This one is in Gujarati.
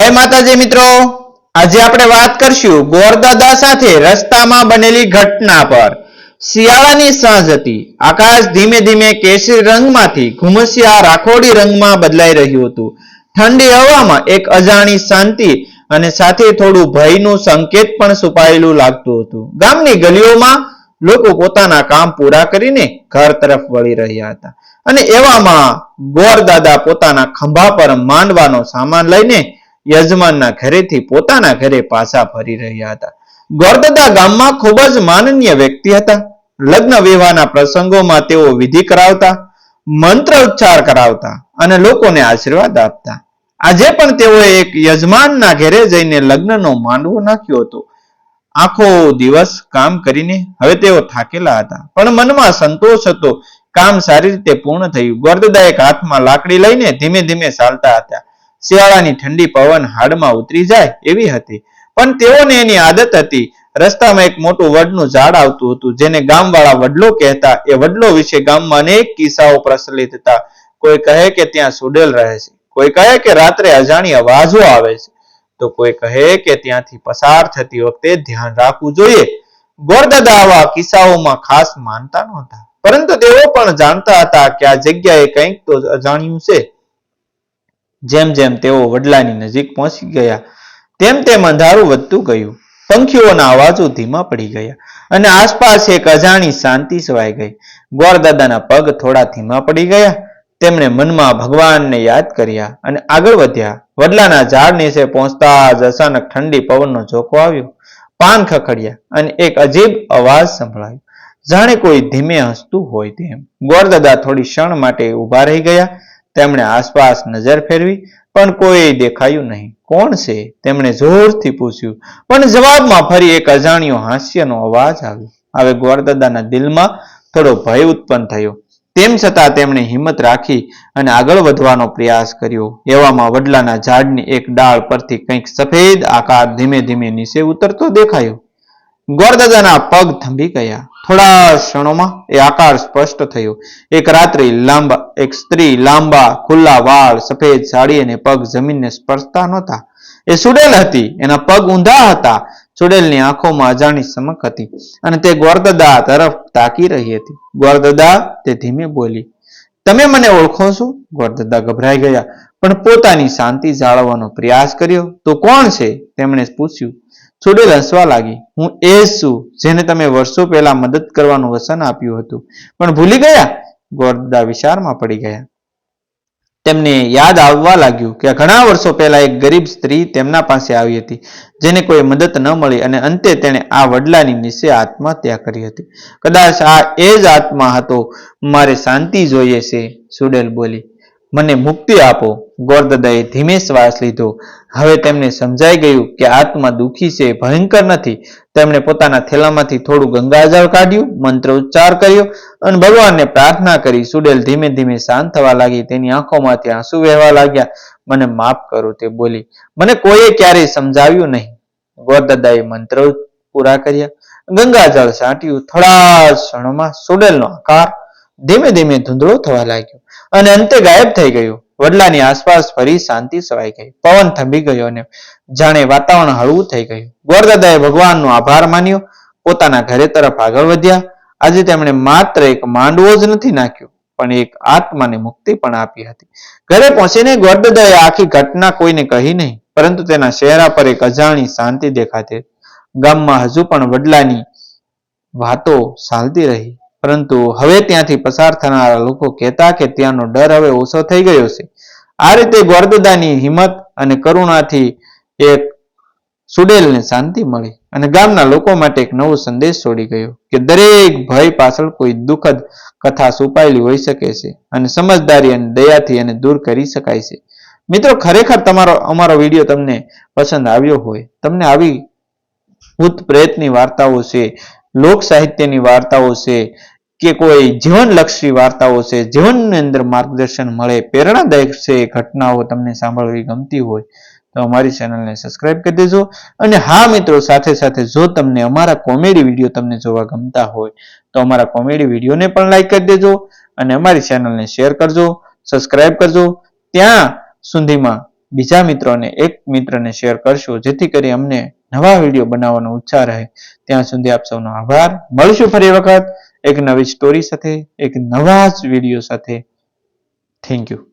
જય માતાજી મિત્રો, આજે આપણે વાત કરશું ગોરદાદા સાથે રસ્તામાં બનેલી ઘટના પર। શિયાળાની સાંજ હતી। આકાશ ધીમે ધીમે કેસરી રંગમાંથી ઘુમસિયા રાખોડી રંગમાં બદલાઈ રહ્યું હતું। ઠંડી હવામાં એક અજાણી શાંતિ અને સાથે થોડું ભયનું સંકેત પણ છુપાયેલું લાગતું હતું। ગામની ગલીઓમાં લોકો પોતાના કામ પૂરા કરીને ઘર તરફ વળી રહ્યા હતા અને એવામાં ગોરદાદા પોતાના ખંભા પર માંડવાનો સામાન લઈને યજમાનના ઘરેથી પોતાના ઘરે પાછા ફરી રહ્યા હતા। ગોરદાદા ગામમાં ખૂબ જ માનનીય વ્યક્તિ હતા। લગ્ન વિવાહના પ્રસંગોમાં તેઓ વિધિ કરાવતા, મંત્ર ઉચ્ચાર કરાવતા અને લોકોને આશીર્વાદ આપતા। આજે પણ તેઓએ એક યજમાનના ઘરે જઈને લગ્નનો માંડવો નાખ્યો હતો। આખો દિવસ કામ કરીને હવે તેઓ થાકેલા હતા, પણ મનમાં સંતોષ હતો। કામ સારી રીતે પૂર્ણ થયું। ગોરદાદા એક હાથમાં લાકડી લઈને ધીમે ધીમે ચાલતા હતા। શિયાળાની ઠંડી પવન હાડમાં ઉતરી જાય એવી હતી, પણ તેઓને એની આદત હતી। રસ્તામાં એક મોટું વડનું ઝાડ આવતું હતું, જેને ગામવાળા વડલો કહેતા। એ વડલો વિશે ગામમાં અનેક કિસ્સાઓ પ્રચલિત હતા। કોઈ કહે કે ત્યાં સુડેલ રહે છે, કોઈ કહે કે રાત્રે અજાણી અવાજો આવે છે, તો કોઈ કહે કે ત્યાંથી પસાર થતી વખતે ધ્યાન રાખવું જોઈએ। ગોરદાદા આવા કિસ્સાઓમાં ખાસ માનતા નહોતા, પરંતુ તેઓ પણ જાણતા હતા કે આ જગ્યાએ કંઈક તો અજાણ્યું છે। જેમ જેમ તેઓ વડલાની નજીક પહોંચી ગયા તેમ તેમ અંધારું વધતું ગયું। પંખીઓના અવાજો ધીમા પડી ગયા અને આસપાસ એક અજાણી શાંતિ છવાઈ ગઈ। ગોરદાદાના પગ થોડા ધીમા પડી ગયા। તેમણે મનમાં ભગવાનને યાદ કર્યા અને આગળ વધ્યા। વડલાના ઝાડ નીચે પહોંચતા જ અચાનક ઠંડી પવનનો ઝોકો આવ્યો। પાન ખખડ્યા અને એક અજીબ અવાજ સંભળાયો, જાણે કોઈ ધીમે હસતું હોય તેમ। ગોરદાદા થોડી ક્ષણ માટે ઊભા રહી ગયા। તેમણે આસપાસ નજર ફેરવી, પણ કોઈ દેખાયું નહીં। કોણ છે? તેમણે જોરથી પૂછ્યું, પણ જવાબમાં ફરી એક અજાણ્યો હાસ્યનો અવાજ આવ્યો। હવે ગોરદાદાના દિલમાં થોડો ભય ઉત્પન્ન થયો, તેમ છતાં તેમણે હિંમત રાખી અને આગળ વધવાનો પ્રયાસ કર્યો। એવામાં વડલાના ઝાડની એક ડાળ પરથી કંઈક સફેદ આકાર ધીમે ધીમે નીચે ઉતરતો દેખાયો। ગોરદાદાના પગ થંભી ગયા। થોડા ક્ષણોમાં એ આકાર સ્પષ્ટ થયો। એક સ્ત્રી, લાંબા ખુલ્લા વાળ, સફેદ સાડી અને પગ જમીનને સ્પર્શતા નહોતા। એ સુડેલ હતી। એના પગ ઊંધા હતા। સુડેલની આંખોમાં અજાણી ચમક હતી અને તે ગોરદાદા તરફ તાકી રહી હતી। ગોરદાદા, તે ધીમે બોલી, તમે મને ઓળખો છો? ગોરદાદા ગભરાઈ ગયા, પણ પોતાની શાંતિ જાળવવાનો પ્રયાસ કર્યો। તો કોણ છે? તેમણે પૂછ્યું। સુડેલ હસવા લાગી, હું એ જ છું જેને તમે વર્ષો પહેલા મદદ કરવાનું વચન આપ્યું હતું, પણ ભૂલી ગયા? ગોરદાદા વિચારમાં પડી ગયા। તેમને યાદ આવવા લાગ્યું કે ઘણા વર્ષો પહેલા એક ગરીબ સ્ત્રી તેમના પાસે આવી હતી, જેને કોઈ મદદ ન મળી અને અંતે તેણે આ વડલાની નીચે આત્મહત્યા કરી હતી। કદાચ આ એ જ આત્મા હતો। મારે શાંતિ જોઈએ છે, સુડેલ બોલી, મને મુક્તિ આપો। ગોરદાદાએ ધીમે શ્વાસ લીધો। હવે તેમને સમજાઈ ગયું કે આત્મા દુઃખી છે, ભયંકર નથી। તેમણે પોતાના થેલામાંથી થોડું ગંગાજળ કાઢ્યું, મંત્ર ઉચ્ચાર કર્યો અને ભગવાનને પ્રાર્થના કરી। સુડેલ ધીમે ધીમે શાંત થવા લાગી। તેની આંખોમાંથી આંસુ વહેવા લાગ્યા। મને માફ કરો, તે બોલી, મને કોઈએ ક્યારેય સમજાવ્યું નહીં। ગોરદાદાએ મંત્ર પૂરા કર્યા, ગંગાજળ છાંટ્યું। થોડા ક્ષણોમાં સુડેલનો આકાર ધીમે ધીમે ધૂંધળો થવા લાગ્યો અને અંતે ગાયબ થઈ ગયો। વડલાની આસપાસ ફરી શાંતિ છવાઈ ગઈ। પવન થંભી ગયો અને જાણે વાતાવરણ હળવું થઈ ગયું। ગોરદાદાએ ભગવાનનો આભાર માન્યો, પોતાના ઘરે તરફ આગળ વધ્યા। આજે તેમણે માત્ર એક માંડવો જ નથી નાખ્યો, પણ એક આત્માને મુક્તિ પણ આપી હતી। ઘરે પહોંચીને ગોરદાદાએ આખી ઘટના કોઈને કહી નહીં, પરંતુ તેના ચહેરા પર એક અજાણી શાંતિ દેખાતી। ગામમાં હજુ પણ વડલાની વાતો ચાલતી રહી, પરંતુ હવે ત્યાંથી પસાર થનારા લોકો કહેતા કે ત્યાંનો ડર હવે ઓછો થઈ ગયો છે। આ રીતે ગોરદાદાની હિંમત અને કરુણાથી એક સુડેલને શાંતિ મળી અને ગામના લોકો માટે એક નવો સંદેશ છોડી ગયો કે દરેક ભય પાછળ કોઈ દુઃખદ કથા છુપાયેલી હોઈ શકે છે અને સમજદારી અને દયાથી એને દૂર કરી શકાય છે। મિત્રો, ખરેખર અમારો વિડીયો તમને પસંદ આવ્યો હોય, તમને આવી ભૂત પ્રેતની વાર્તાઓ છે, લોક સાહિત્યની વાર્તાઓ છે કે કોઈ જીવનલક્ષી વાર્તાઓ છે, જીવનની અંદર માર્ગદર્શન મળે, પ્રેરણાદાયક છે ઘટનાઓ તમને સાંભળવી ગમતી હોય તો અમારી ચેનલને સબસ્ક્રાઇબ કરી દેજો। અને હા મિત્રો, સાથે સાથે જો તમને અમારા કોમેડી વિડીયો તમને જોવા ગમતા હોય તો અમારા કોમેડી વિડીયોને પણ લાઈક કરી દેજો અને અમારી ચેનલને શેર કરજો, સબસ્ક્રાઇબ કરજો। ત્યાં સુધીમાં બીજા મિત્રોને એક મિત્રને શેર કરશો, જેથી કરી અમને નવા વિડીયો બનાવવાનો ઉત્સાહ રહે. ત્યાં સુધી આપ સૌનો આભાર. મળશું ફરી વખત એક નવી સ્ટોરી સાથે, એક નવા જ વિડીયો સાથે. Thank you.